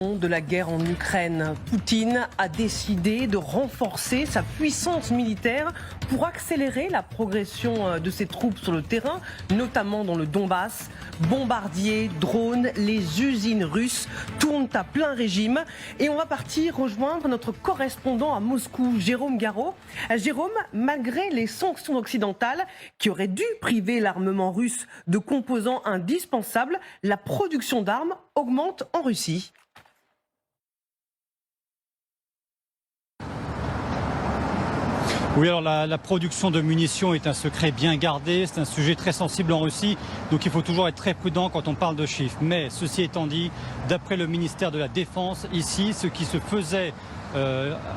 De la guerre en Ukraine, Poutine a décidé de renforcer sa puissance militaire pour accélérer la progression de ses troupes sur le terrain, notamment dans le Donbass. Bombardiers, drones, les usines russes tournent à plein régime. Et on va partir rejoindre notre correspondant à Moscou, Jérôme Garraud. Jérôme, malgré les sanctions occidentales qui auraient dû priver l'armement russe de composants indispensables, la production d'armes augmente en Russie. Oui, alors la production de munitions est un secret bien gardé, c'est un sujet très sensible en Russie, donc il faut toujours être très prudent quand on parle de chiffres. Mais ceci étant dit, d'après le ministère de la Défense, ici, ce qui se faisait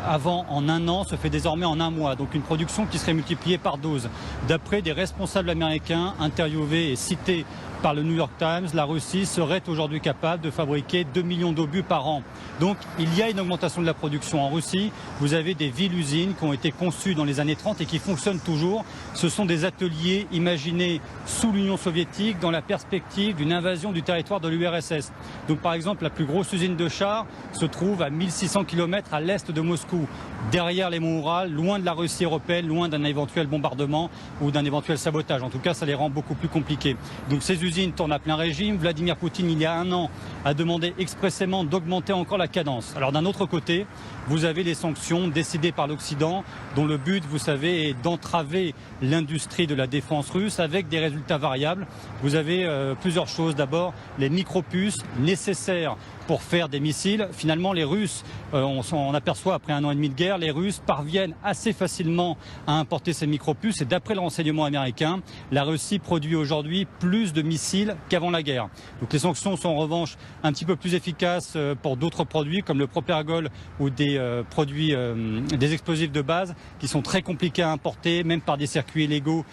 avant en un an se fait désormais en un mois, donc une production qui serait multipliée par 12. D'après des responsables américains interviewés et cités par le New York Times, la Russie serait aujourd'hui capable de fabriquer 2 millions d'obus par an. Donc il y a une augmentation de la production en Russie. Vous avez des villes-usines qui ont été conçues dans les années 30 et qui fonctionnent toujours. Ce sont des ateliers imaginés sous l'Union soviétique dans la perspective d'une invasion du territoire de l'URSS. Donc par exemple, la plus grosse usine de chars se trouve à 1600 km à l'est de Moscou, derrière les monts Oural, loin de la Russie européenne, loin d'un éventuel bombardement ou d'un éventuel sabotage. En tout cas, ça les rend beaucoup plus compliqués. Donc ces usines tournent à plein régime. Vladimir Poutine, il y a un an, a demandé expressément d'augmenter encore la cadence. Alors d'un autre côté, vous avez les sanctions décidées par l'Occident, dont le but, vous savez, est d'entraver l'industrie de la défense russe avec des résultats variables. Vous avez plusieurs choses. D'abord, les micropuces nécessaires pour faire des missiles. Finalement, les Russes, on aperçoit après un an et demi de guerre, les Russes parviennent assez facilement à importer ces micropuces. Et d'après le renseignement américain, la Russie produit aujourd'hui plus de missiles qu'avant la guerre. Donc les sanctions sont en revanche un petit peu plus efficaces pour d'autres produits comme le propergol ou des produits, des explosifs de base qui sont très compliqués à importer, même par des circuits illégaux,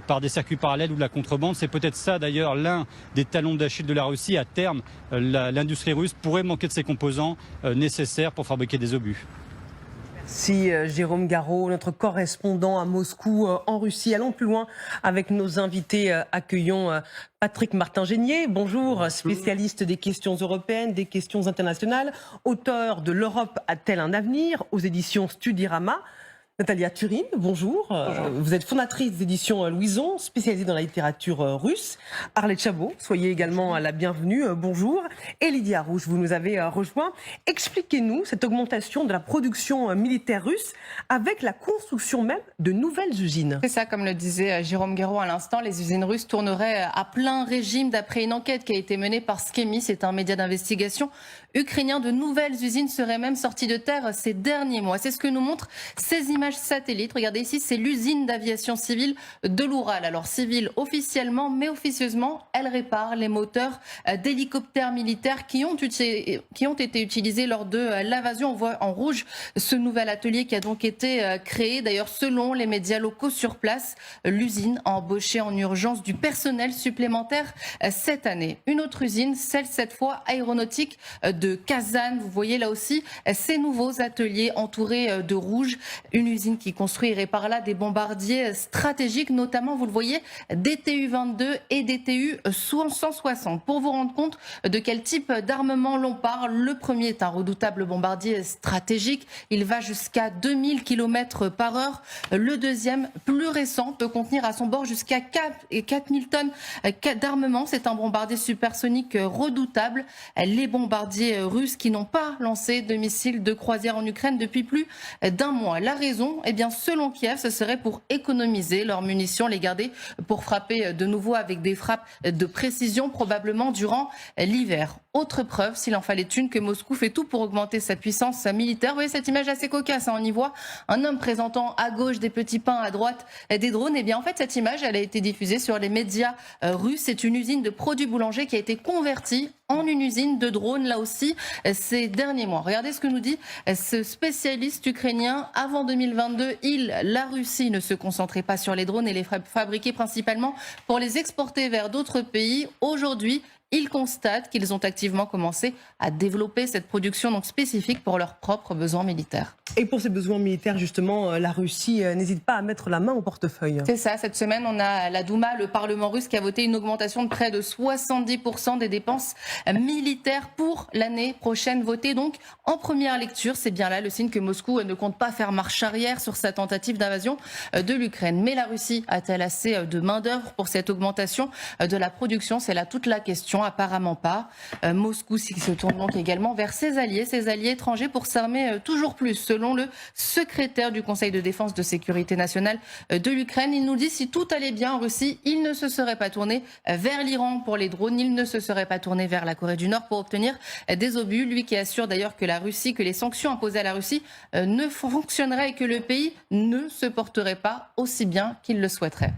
par des circuits parallèles ou de la contrebande. C'est peut-être ça d'ailleurs l'un des talons d'Achille de la Russie. À terme, l'industrie russe pourrait manquer de ces composants nécessaires pour fabriquer des obus. Merci Jérôme Garraud, notre correspondant à Moscou en Russie. Allons plus loin avec nos invités. Accueillons Patrick Martin-Génier. Bonjour, spécialiste des questions européennes, des questions internationales, auteur de L'Europe a-t-elle un avenir aux éditions Studirama. Natalia Turine, bonjour. Vous êtes fondatrice des éditions Louison, spécialisée dans la littérature russe. Arlette Chabot, soyez également la bienvenue, bonjour. Et Lydia Rouge, vous nous avez rejoint. Expliquez-nous cette augmentation de la production militaire russe avec la construction même de nouvelles usines. C'est ça, comme le disait Jérôme Garraud à l'instant, les usines russes tourneraient à plein régime d'après une enquête qui a été menée par Skemi, c'est un média d'investigation ukrainien. De nouvelles usines seraient même sorties de terre ces derniers mois. C'est ce que nous montrent ces images satellites. Regardez ici, c'est l'usine d'aviation civile de l'Oural. Alors civile officiellement, mais officieusement, elle répare les moteurs d'hélicoptères militaires qui ont été utilisés lors de l'invasion. On voit en rouge ce nouvel atelier qui a donc été créé. D'ailleurs, selon les médias locaux sur place, l'usine a embauché en urgence du personnel supplémentaire cette année. Une autre usine, celle cette fois aéronautique de Kazan. Vous voyez là aussi ces nouveaux ateliers entourés de rouge. Une usine qui construit et répare là des bombardiers stratégiques, notamment, vous le voyez, des Tu-22 et des Tu-160. Pour vous rendre compte de quel type d'armement l'on parle, le premier est un redoutable bombardier stratégique. Il va jusqu'à 2000 km par heure. Le deuxième, plus récent, peut contenir à son bord jusqu'à 4000 tonnes d'armement. C'est un bombardier supersonique redoutable. Les bombardiers russes qui n'ont pas lancé de missiles de croisière en Ukraine depuis plus d'un mois. La raison, eh bien, selon Kiev, ce serait pour économiser leurs munitions, les garder pour frapper de nouveau avec des frappes de précision, probablement durant l'hiver. Autre preuve, s'il en fallait une, que Moscou fait tout pour augmenter sa puissance militaire. Vous voyez cette image assez cocasse, on y voit un homme présentant à gauche des petits pains, à droite des drones. Eh bien, en fait, cette image, elle a été diffusée sur les médias russes. C'est une usine de produits boulangers qui a été convertie en une usine de drones, là aussi, ces derniers mois. Regardez ce que nous dit ce spécialiste ukrainien. Avant 2022, la Russie ne se concentrait pas sur les drones et les fabriquait principalement pour les exporter vers d'autres pays. Aujourd'hui, Ils constatent qu'ils ont activement commencé à développer cette production donc spécifique pour leurs propres besoins militaires. Et pour ces besoins militaires, justement, la Russie n'hésite pas à mettre la main au portefeuille. C'est ça, cette semaine, on a la Douma, le Parlement russe, qui a voté une augmentation de près de 70% des dépenses militaires pour l'année prochaine, votée donc en première lecture. C'est bien là le signe que Moscou ne compte pas faire marche arrière sur sa tentative d'invasion de l'Ukraine. Mais la Russie a-t-elle assez de main-d'œuvre pour cette augmentation de la production? C'est là toute la question, apparemment pas. Moscou se tourne donc également vers ses alliés étrangers pour s'armer toujours plus. Selon le secrétaire du Conseil de défense de sécurité nationale de l'Ukraine, il nous dit si tout allait bien en Russie, il ne se serait pas tourné vers l'Iran pour les drones, il ne se serait pas tourné vers la Corée du Nord pour obtenir des obus. Lui qui assure d'ailleurs que les sanctions imposées à la Russie ne fonctionneraient et que le pays ne se porterait pas aussi bien qu'il le souhaiterait.